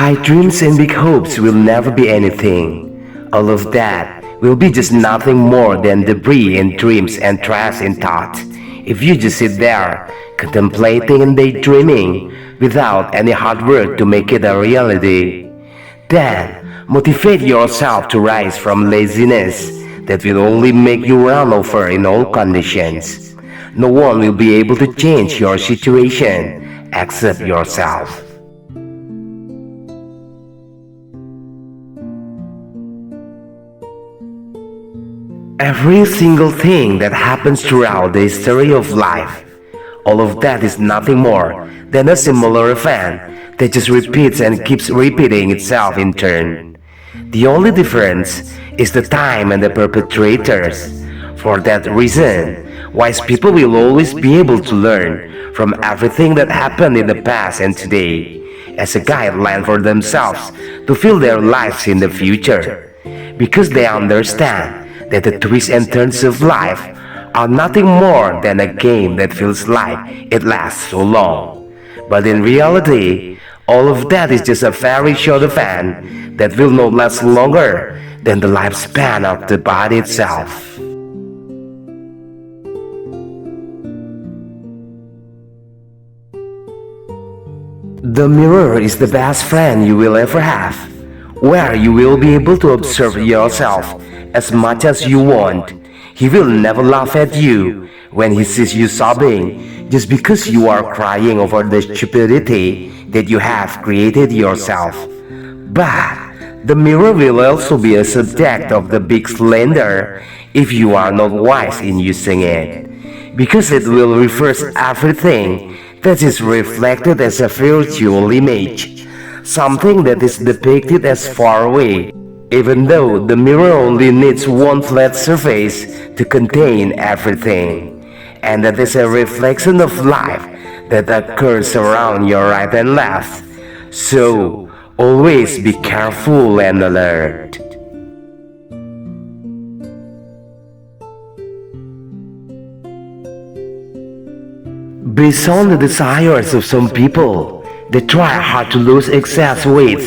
High dreams and big hopes will never be anything. All of that will be just nothing more than debris in dreams and trash in thought. If you just sit there, contemplating and daydreaming, without any hard work to make it a reality, then motivate yourself to rise from laziness that will only make you run over in all conditions. No one will be able to change your situation except yourself. Every single thing that happens throughout the history of life, all of that is nothing more than a similar event that just repeats and keeps repeating itself in turn. The only difference is the time and the perpetrators. For that reason, wise people will always be able to learn from everything that happened in the past and today as a guideline for themselves to fill their lives in the future, because they understand that the twists and turns of life are nothing more than a game that feels like it lasts so long. But in reality, all of that is just a very short event that will not last longer than the lifespan of the body itself. The mirror is the best friend you will ever have, where you will be able to observe yourself as much as you want. He will never laugh at you when he sees you sobbing just because you are crying over the stupidity that you have created yourself. But the mirror will also be a subject of the big slander if you are not wise in using it, because it will reverse everything that is reflected as a virtual image, something that is depicted as far away, even though the mirror only needs one flat surface to contain everything, and that is a reflection of life that occurs around your right and left. So, always be careful and alert. Based on the desires of some people, they try hard to lose excess weight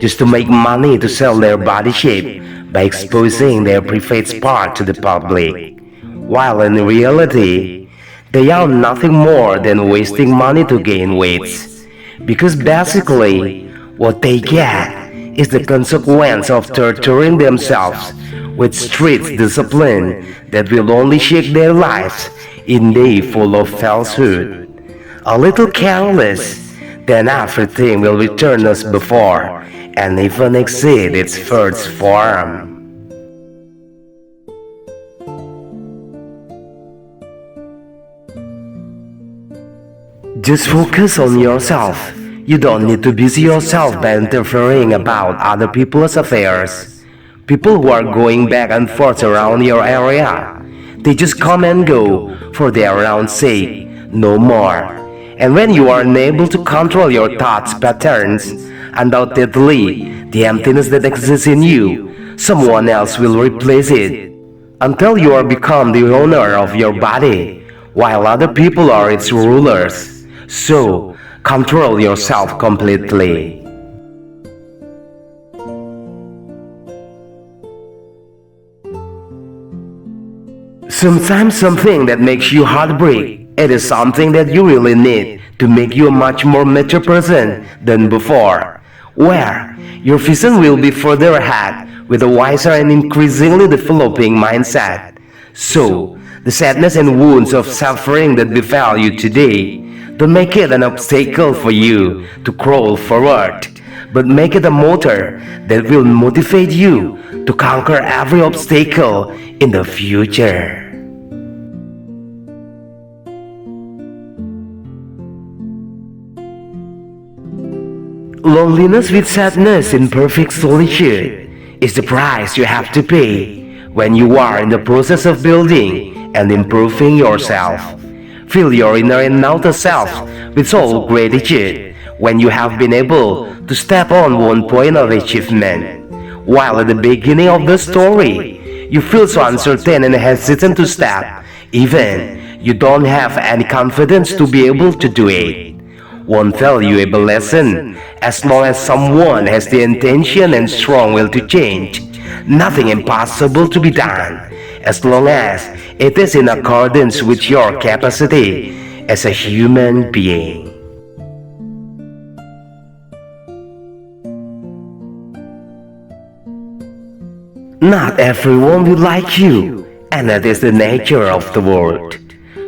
just to make money to sell their body shape by exposing their private part to the public, while in reality, they are nothing more than wasting money to gain weight, because basically, what they get is the consequence of torturing themselves with strict discipline that will only shake their lives in day full of falsehood. A little careless, then everything will return as before and even exceed its first form. Just focus on yourself. You don't need to busy yourself by interfering about other people's affairs. People who are going back and forth around your area, they just come and go for their own sake, no more. And when you are unable to control your thoughts patterns, undoubtedly, the emptiness that exists in you, someone else will replace it, until you are become the owner of your body, while other people are its rulers. So, control yourself completely. Sometimes something that makes you heartbreak, it is something that you really need to make you a much more mature person than before, where your vision will be further ahead with a wiser and increasingly developing mindset. So, the sadness and wounds of suffering that befell you today, don't make it an obstacle for you to crawl forward, but make it a motor that will motivate you to conquer every obstacle in the future. Loneliness with sadness in perfect solitude is the price you have to pay when you are in the process of building and improving yourself. Fill your inner and outer self with soul gratitude when you have been able to step on one point of achievement, while at the beginning of the story, you feel so uncertain and hesitant to step, even you don't have any confidence to be able to do it. one valuable lesson. As long as someone has the intention and strong will to change, nothing impossible to be done, as long as it is in accordance with your capacity as a human being. Not everyone will like you, and that is the nature of the world.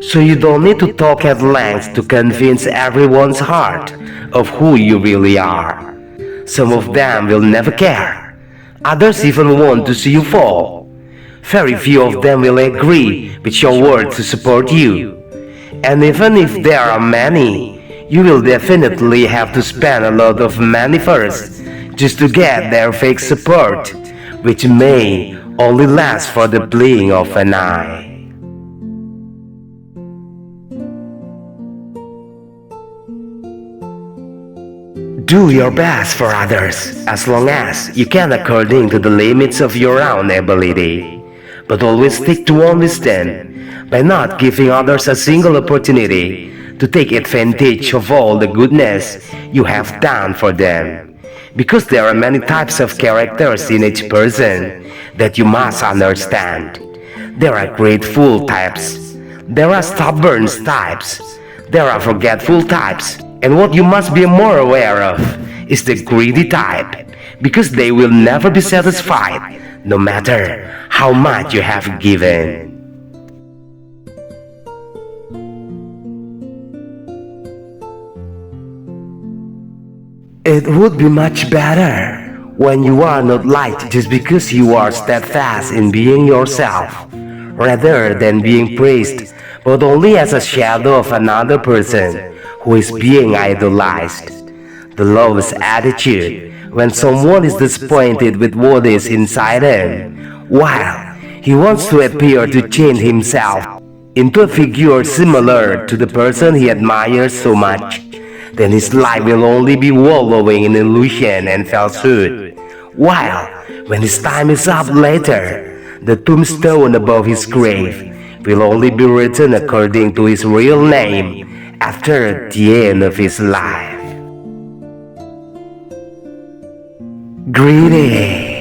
So you don't need to talk at length to convince everyone's heart of who you really are. Some of them will never care. Others even want to see you fall. Very few of them will agree with your words to support you. And even if there are many, you will definitely have to spend a lot of money first just to get their fake support, which may only last for the blink of an eye. Do your best for others as long as you can according to the limits of your own ability. But always stick to one wisdom by not giving others a single opportunity to take advantage of all the goodness you have done for them. Because there are many types of characters in each person that you must understand. There are grateful types, there are stubborn types, there are forgetful types, and what you must be more aware of is the greedy type, because they will never be satisfied no matter how much you have given. It would be much better when you are not liked just because you are steadfast in being yourself, rather than being praised but only as a shadow of another person who is being idolized. The lowest attitude when someone is disappointed with what is inside him, while he wants to appear to change himself into a figure similar to the person he admires so much, then his life will only be wallowing in illusion and falsehood. While, when his time is up later, the tombstone above his grave will only be written according to his real name after the end of his life. Greedy.